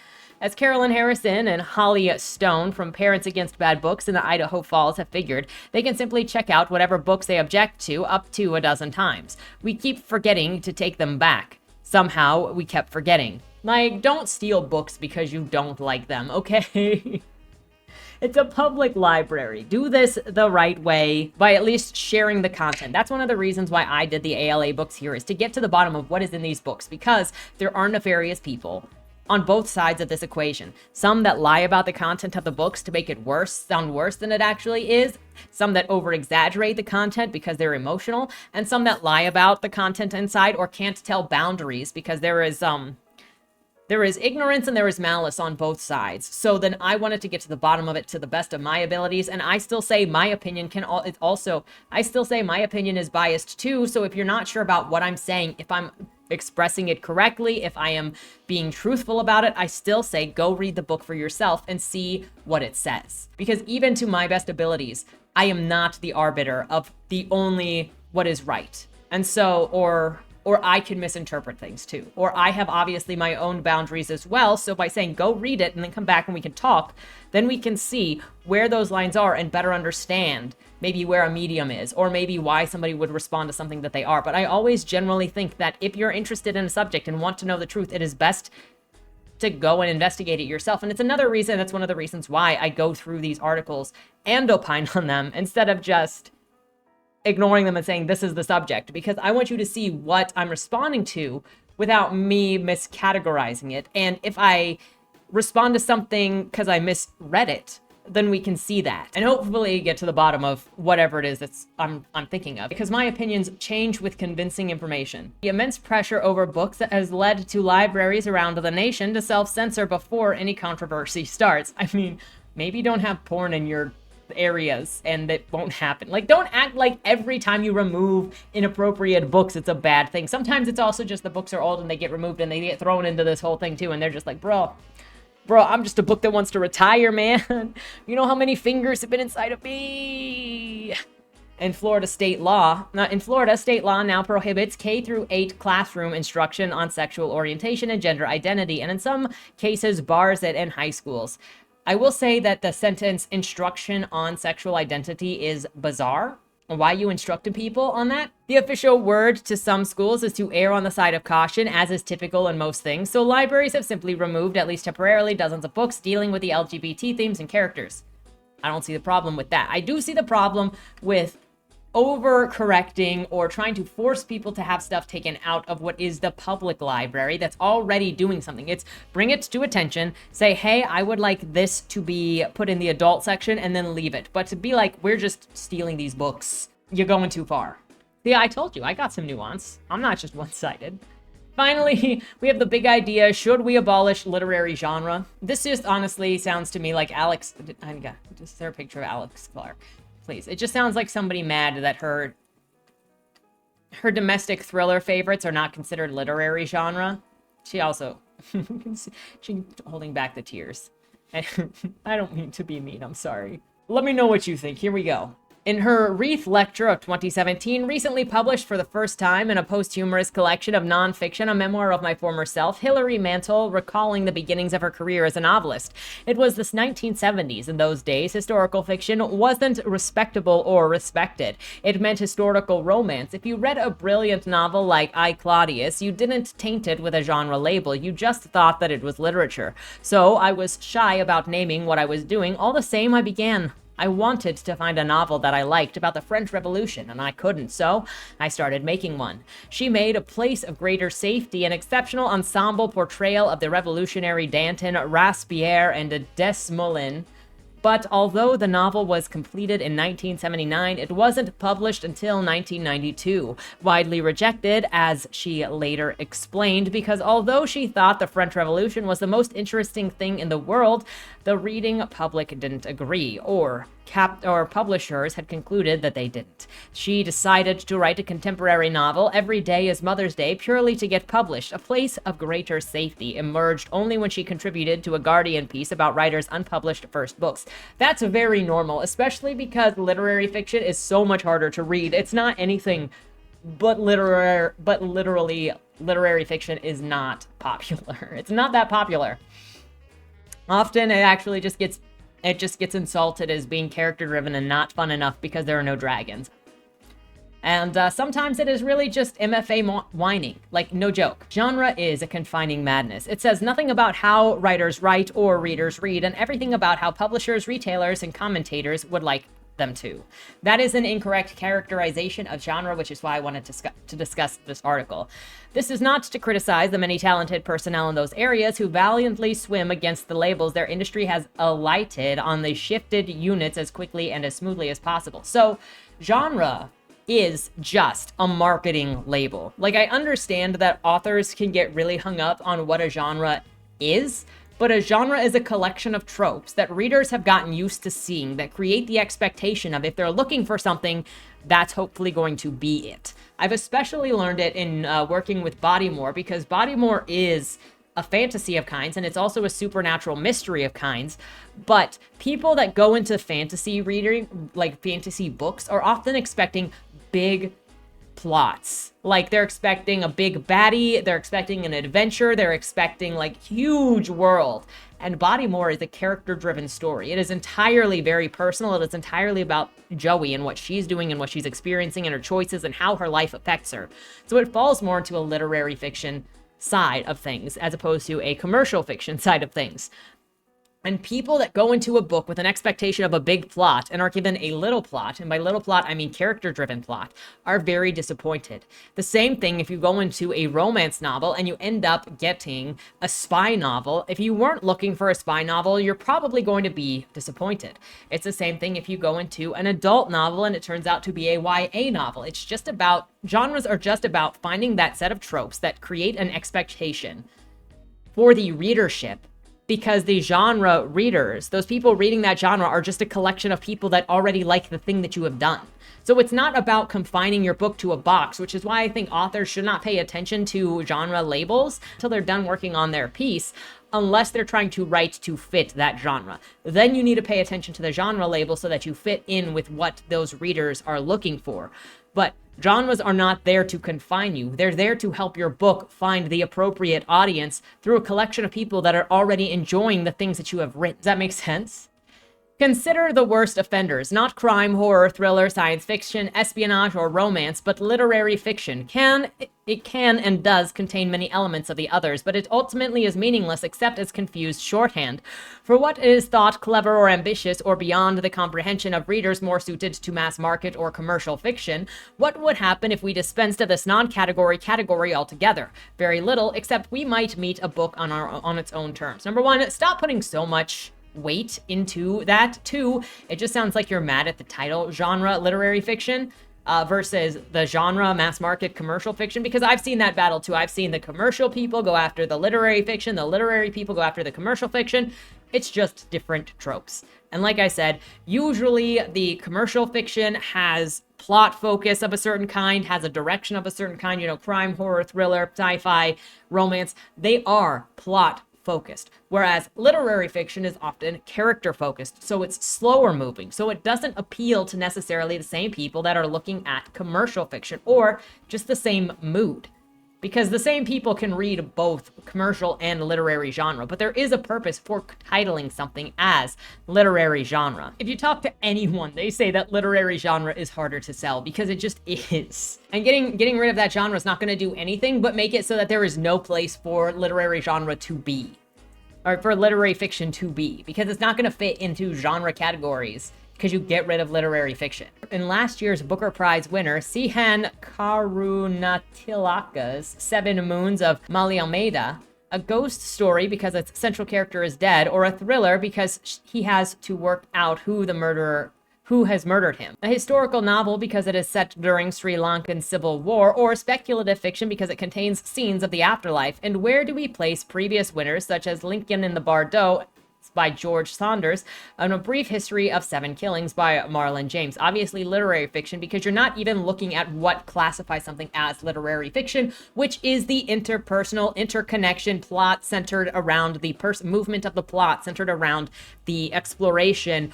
As Carolyn Harrison and Holly Stone from Parents Against Bad Books in the Idaho Falls have figured, they can simply check out whatever books they object to up to a dozen times. We keep forgetting to take them back. Somehow, we kept forgetting. Like, don't steal books because you don't like them, okay? It's a public library. Do this the right way by at least sharing the content. That's one of the reasons why I did the ALA books here, is to get to the bottom of what is in these books, because there are nefarious people on both sides of this equation. Some that lie about the content of the books to make it sound worse than it actually is. Some that over-exaggerate the content because they're emotional. And some that lie about the content inside or can't tell boundaries because there is ignorance and there is malice on both sides. So then I wanted to get to the bottom of it to the best of my abilities. And I still say my opinion is biased too. So if you're not sure about what I'm saying, if I'm expressing it correctly, if I am being truthful about it, I still say go read the book for yourself and see what it says. Because even to my best abilities, I am not the arbiter of the only what is right. And so, or I can misinterpret things too. Or I have obviously my own boundaries as well. So by saying go read it and then come back and we can talk, then we can see where those lines are and better understand maybe where a medium is, or maybe why somebody would respond to something that they are. But I always generally think that if you're interested in a subject and want to know the truth, it is best to go and investigate it yourself. And it's another reason, that's one of the reasons why I go through these articles and opine on them instead of just ignoring them and saying this is the subject, because I want you to see what I'm responding to without me miscategorizing it. And if I respond to something because I misread it, then we can see that and hopefully get to the bottom of whatever it is that's I'm thinking of, because my opinions change with convincing information. The immense pressure over books that has led to libraries around the nation to self-censor before any controversy starts. I mean, maybe don't have porn in your areas and it won't happen. Like, don't act like every time you remove inappropriate books it's a bad thing. Sometimes it's also just the books are old and they get removed and they get thrown into this whole thing too, and they're just like, bro, I'm just a book that wants to retire, man. You know how many fingers have been inside of me? In Florida, state law now prohibits K-8 classroom instruction on sexual orientation and gender identity, and in some cases bars it in high schools. I will say that the sentence instruction on sexual identity is bizarre. Why you instructed people on that? The official word to some schools is to err on the side of caution, as is typical in most things. So libraries have simply removed, at least temporarily, dozens of books dealing with the LGBT themes and characters. I don't see the problem with that. I do see the problem with overcorrecting or trying to force people to have stuff taken out of what is the public library that's already doing something. It's bring it to attention, say, hey, I would like this to be put in the adult section, and then leave it. But to be like, we're just stealing these books, you're going too far. Yeah, I told you, I got some nuance. I'm not just one-sided. Finally, we have the big idea. Should we abolish literary genre? This just honestly sounds to me like Alex... Is there a picture of Alex Clark? Please. It just sounds like somebody mad that her domestic thriller favorites are not considered literary genre. She also... she's holding back the tears. I don't mean to be mean. I'm sorry. Let me know what you think. Here we go. In her Wreath Lecture of 2017, recently published for the first time in a posthumous collection of nonfiction, a memoir of my former self, Hilary Mantel recalling the beginnings of her career as a novelist. It was the 1970s. In those days, historical fiction wasn't respectable or respected. It meant historical romance. If you read a brilliant novel like I, Claudius, you didn't taint it with a genre label. You just thought that it was literature. So I was shy about naming what I was doing. All the same, I began. I wanted to find a novel that I liked about the French Revolution, and I couldn't, so I started making one. She made A Place of Greater Safety, an exceptional ensemble portrayal of the revolutionary Danton, Robespierre, and Desmoulins. But although the novel was completed in 1979, it wasn't published until 1992, widely rejected, as she later explained, because although she thought the French Revolution was the most interesting thing in the world, the reading public didn't agree, or publishers had concluded that they didn't. She decided to write a contemporary novel, Every Day is Mother's Day, purely to get published. A Place of Greater Safety emerged only when she contributed to a Guardian piece about writers' unpublished first books. That's very normal, especially because literary fiction is so much harder to read. It's not anything but literally literary fiction is not popular. It's not that popular. Often it actually just gets insulted as being character-driven and not fun enough because there are no dragons. And sometimes it is really just MFA whining. Like, no joke. Genre is a confining madness. It says nothing about how writers write or readers read, and everything about how publishers, retailers, and commentators would like them to. That is an incorrect characterization of genre, which is why I wanted to discuss this article. This is not to criticize the many talented personnel in those areas who valiantly swim against the labels their industry has alighted on the shifted units as quickly and as smoothly as possible. So, genre is just a marketing label. Like, I understand that authors can get really hung up on what a genre is, but a genre is a collection of tropes that readers have gotten used to seeing that create the expectation of if they're looking for something, that's hopefully going to be it. I've especially learned it in working with Bodymore, because Bodymore is a fantasy of kinds, and it's also a supernatural mystery of kinds. But people that go into fantasy reading, like fantasy books, are often expecting big plots. Like, they're expecting a big baddie, they're expecting an adventure, they're expecting like huge world. And Bodymore is a character-driven story. It is entirely very personal. It is entirely about Joey and what she's doing and what she's experiencing and her choices and how her life affects her. So it falls more into a literary fiction side of things as opposed to a commercial fiction side of things. And people that go into a book with an expectation of a big plot and are given a little plot, and by little plot, I mean character-driven plot, are very disappointed. The same thing if you go into a romance novel and you end up getting a spy novel. If you weren't looking for a spy novel, you're probably going to be disappointed. It's the same thing if you go into an adult novel and it turns out to be a YA novel. It's just about, genres are just about finding that set of tropes that create an expectation for the readership. Because the genre readers, those people reading that genre, are just a collection of people that already like the thing that you have done. So it's not about confining your book to a box, which is why I think authors should not pay attention to genre labels until they're done working on their piece, unless they're trying to write to fit that genre. Then you need to pay attention to the genre label so that you fit in with what those readers are looking for. But genres are not there to confine you. They're there to help your book find the appropriate audience through a collection of people that are already enjoying the things that you have written. Does that make sense? Consider the worst offenders, not crime, horror, thriller, science fiction, espionage, or romance, but literary fiction. It can and does contain many elements of the others, but it ultimately is meaningless except as confused shorthand. For what is thought clever or ambitious or beyond the comprehension of readers more suited to mass market or commercial fiction, what would happen if we dispensed of this non-category category altogether? Very little, except we might meet a book on its own terms. Number one, stop putting so much weight into that. Two, it just sounds like you're mad at the title genre literary fiction versus the genre mass market commercial fiction, because I've seen that battle too. I've seen the commercial people go after the literary fiction, the literary people go after the commercial fiction. It's just different tropes. And like I said, usually the commercial fiction has plot focus of a certain kind, has a direction of a certain kind, crime, horror, thriller, sci-fi, romance. They are plot focused, whereas literary fiction is often character focused, so it's slower moving, so it doesn't appeal to necessarily the same people that are looking at commercial fiction or just the same mood, because the same people can read both commercial and literary genre, but there is a purpose for titling something as literary genre. If you talk to anyone, they say that literary genre is harder to sell because it just is. And getting rid of that genre is not going to do anything but make it so that there is no place for literary genre to be, or for literary fiction to be, because it's not going to fit into genre categories because you get rid of literary fiction. In last year's Booker Prize winner, Sihan Karunatilaka's Seven Moons of Mali Almeida, a ghost story because its central character is dead, or a thriller because he has to work out who has murdered him. A historical novel because it is set during Sri Lankan Civil War, or speculative fiction because it contains scenes of the afterlife. And where do we place previous winners such as Lincoln in the Bardo by George Saunders, and A Brief History of Seven Killings by Marlon James? Obviously literary fiction, because you're not even looking at what classifies something as literary fiction, which is the interpersonal interconnection plot centered around the movement of the plot, centered around the exploration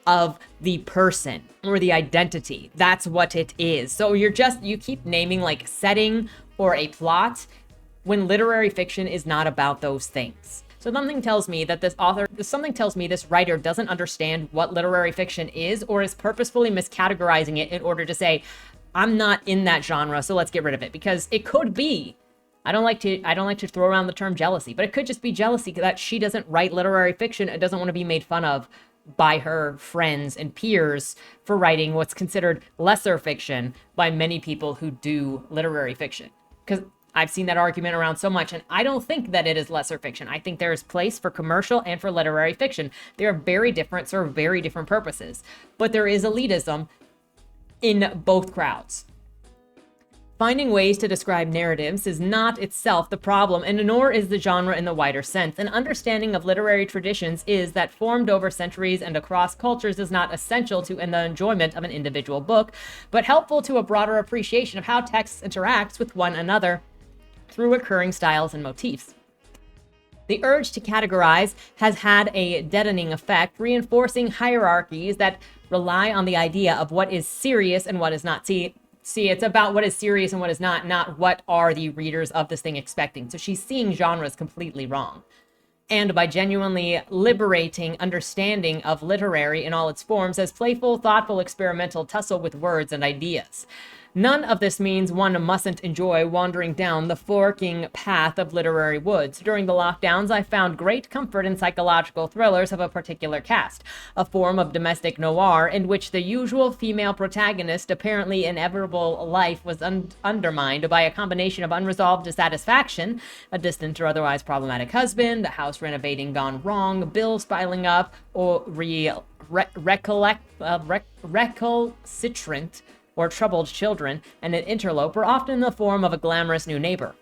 of the person or the identity. That's what it is. So you keep naming like setting or a plot when literary fiction is not about those things. So something tells me this writer doesn't understand what literary fiction is, or is purposefully miscategorizing it in order to say, I'm not in that genre, so let's get rid of it. Because it could be, I don't like to throw around the term jealousy, but it could just be jealousy that she doesn't write literary fiction and doesn't want to be made fun of by her friends and peers for writing what's considered lesser fiction by many people who do literary fiction. Because I've seen that argument around so much, and I don't think that it is lesser fiction. I think there is place for commercial and for literary fiction. They are very different, serve very different purposes. But there is elitism in both crowds. Finding ways to describe narratives is not itself the problem, and nor is the genre in the wider sense. An understanding of literary traditions is that formed over centuries and across cultures is not essential to the enjoyment of an individual book, but helpful to a broader appreciation of how texts interact with one another through recurring styles and motifs. The urge to categorize has had a deadening effect, reinforcing hierarchies that rely on the idea of what is serious and what is not. See, it's about what is serious and what is not what are the readers of this thing expecting. So she's seeing genres completely wrong. And by genuinely liberating understanding of literary in all its forms as playful, thoughtful, experimental tussle with words and ideas. None of this means one mustn't enjoy wandering down the forking path of literary woods. During the lockdowns, I found great comfort in psychological thrillers of a particular cast, a form of domestic noir in which the usual female protagonist, apparently inevitable life was undermined by a combination of unresolved dissatisfaction, a distant or otherwise problematic husband, a house renovating gone wrong, bills piling up, or recalcitrant or troubled children, and an interloper, often in the form of a glamorous new neighbor.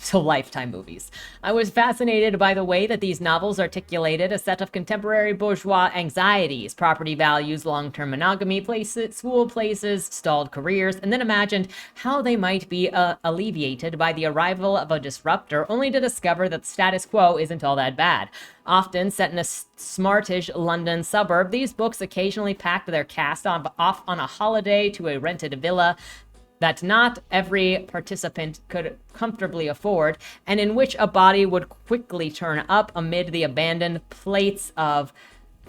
So Lifetime movies. I was fascinated by the way that these novels articulated a set of contemporary bourgeois anxieties, property values, long-term monogamy, school places, stalled careers, and then imagined how they might be alleviated by the arrival of a disruptor, only to discover that the status quo isn't all that bad. Often set in a smartish London suburb, these books occasionally packed their cast off on a holiday to a rented villa that not every participant could comfortably afford, and in which a body would quickly turn up amid the abandoned plates of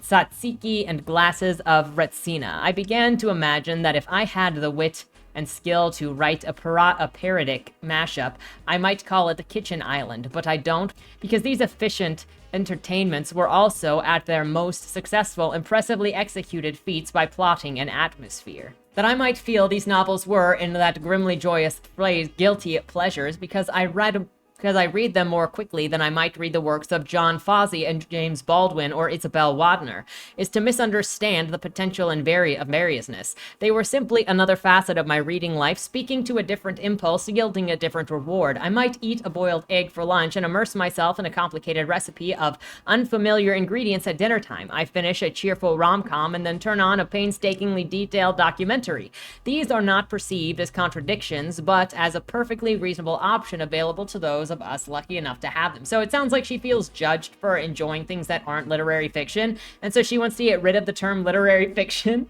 tzatziki and glasses of retsina. I began to imagine that if I had the wit and skill to write a parodic mashup, I might call it the Kitchen Island, but I don't, because these efficient entertainments were also at their most successful, impressively executed feats by plotting and atmosphere. That I might feel these novels were, in that grimly joyous phrase, guilty pleasures, because I read them more quickly than I might read the works of John Fawcett and James Baldwin or Isabel Wadner, is to misunderstand the potential and variousness. They were simply another facet of my reading life, speaking to a different impulse, yielding a different reward. I might eat a boiled egg for lunch and immerse myself in a complicated recipe of unfamiliar ingredients at dinner time. I finish a cheerful rom-com and then turn on a painstakingly detailed documentary. These are not perceived as contradictions, but as a perfectly reasonable option available to those of us lucky enough to have them. So it sounds like she feels judged for enjoying things that aren't literary fiction, and so she wants to get rid of the term literary fiction.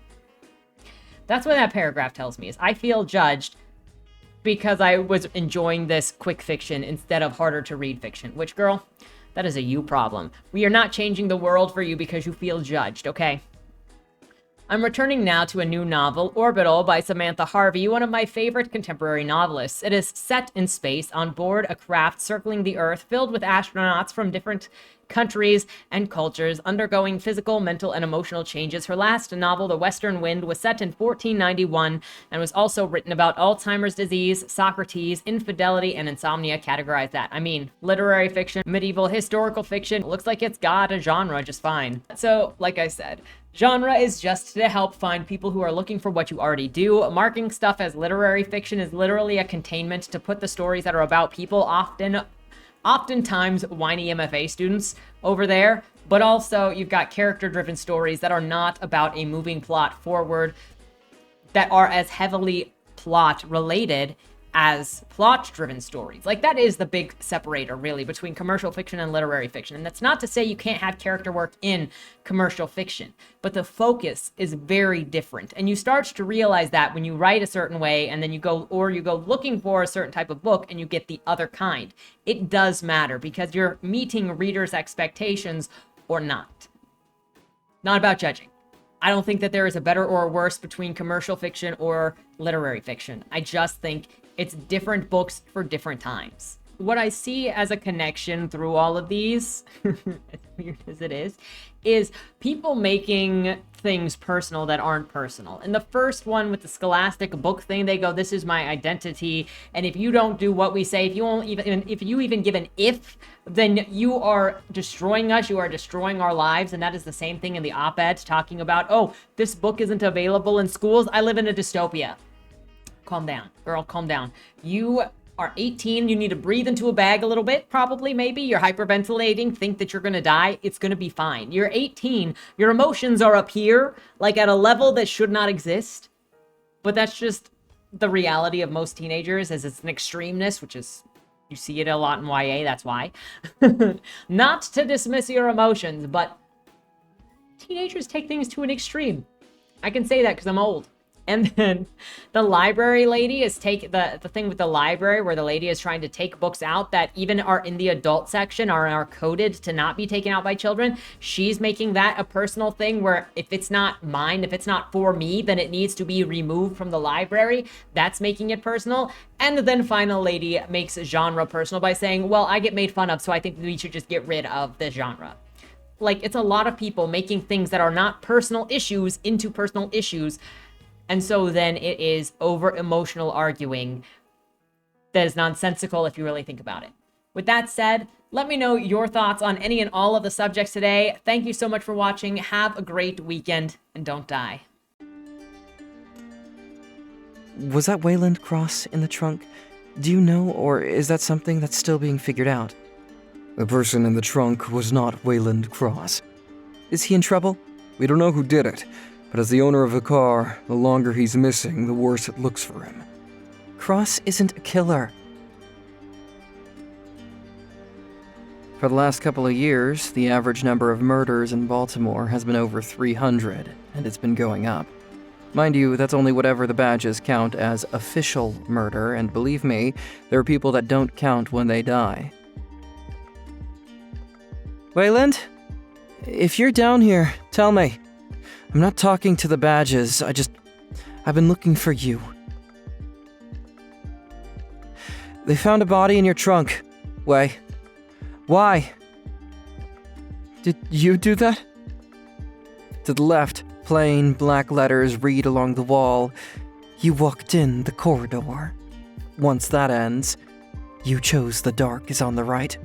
That's what that paragraph tells me, is I feel judged because I was enjoying this quick fiction instead of harder to read fiction, which, girl, that is a you problem. We are not changing the world for you because you feel judged, okay? I'm returning now to a new novel, Orbital by Samantha Harvey, one of my favorite contemporary novelists. It is set in space on board a craft circling the Earth filled with astronauts from different countries and cultures undergoing physical, mental, and emotional changes. Her last novel, The Western Wind, was set in 1491 and was also written about Alzheimer's disease, Socrates, infidelity, and insomnia. Categorize that. I mean, literary fiction, medieval historical fiction. Looks like it's got a genre just fine. So, like I said, genre is just to help find people who are looking for what you already do. Marking stuff as literary fiction is literally a containment to put the stories that are about people, oftentimes whiny MFA students over there, but also you've got character-driven stories that are not about a moving plot forward, that are as heavily plot-related as plot-driven stories. Like, that is the big separator, really, between commercial fiction and literary fiction. And that's not to say you can't have character work in commercial fiction, but the focus is very different. And you start to realize that when you write a certain way and then you go looking for a certain type of book and you get the other kind. It does matter because you're meeting readers' expectations or not. Not about judging. I don't think that there is a better or a worse between commercial fiction or literary fiction. I just think it's different books for different times. What I see as a connection through all of these, as weird as it is people making things personal that aren't personal. And the first one with the Scholastic book thing, they go, this is my identity, and if you don't do what we say, if you even give an if, then you are destroying us, you are destroying our lives. And that is the same thing in the op-ed, talking about, oh, this book isn't available in schools. I live in a dystopia. Calm down, girl, calm down. You are 18, you need to breathe into a bag a little bit, probably, maybe. You're hyperventilating, think that you're gonna die. It's gonna be fine. You're 18, your emotions are up here, like at a level that should not exist. But that's just the reality of most teenagers, as it's an extremeness, which is, you see it a lot in YA, that's why. Not to dismiss your emotions, but teenagers take things to an extreme. I can say that because I'm old. And then the library lady is the thing with the library where the lady is trying to take books out that even are in the adult section are coded to not be taken out by children. She's making that a personal thing where if it's not mine, if it's not for me, then it needs to be removed from the library. That's making it personal. And then final lady makes genre personal by saying, well, I get made fun of, so I think we should just get rid of the genre. Like, it's a lot of people making things that are not personal issues into personal issues. And so then it is over-emotional arguing that is nonsensical if you really think about it. With that said, let me know your thoughts on any and all of the subjects today. Thank you so much for watching. Have a great weekend, and don't die. Was that Wayland Cross in the trunk? Do you know, or is that something that's still being figured out? The person in the trunk was not Wayland Cross. Is he in trouble? We don't know who did it. But as the owner of the car, the longer he's missing, the worse it looks for him. Cross isn't a killer. For the last couple of years, the average number of murders in Baltimore has been over 300, and it's been going up. Mind you, that's only whatever the badges count as official murder, and believe me, there are people that don't count when they die. Wayland? If you're down here, tell me. I'm not talking to the badges, I've been looking for you. They found a body in your trunk. Wei. Why? Did you do that? To the left, plain black letters read along the wall. You walked in the corridor. Once that ends, you chose the dark is on the right.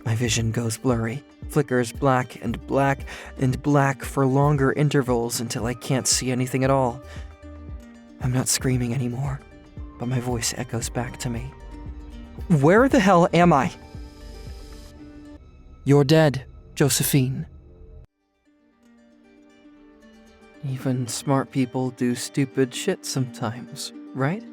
My vision goes blurry, flickers black and black and black for longer intervals until I can't see anything at all. I'm not screaming anymore, but my voice echoes back to me. Where the hell am I? You're dead, Josephine. Even smart people do stupid shit sometimes, right?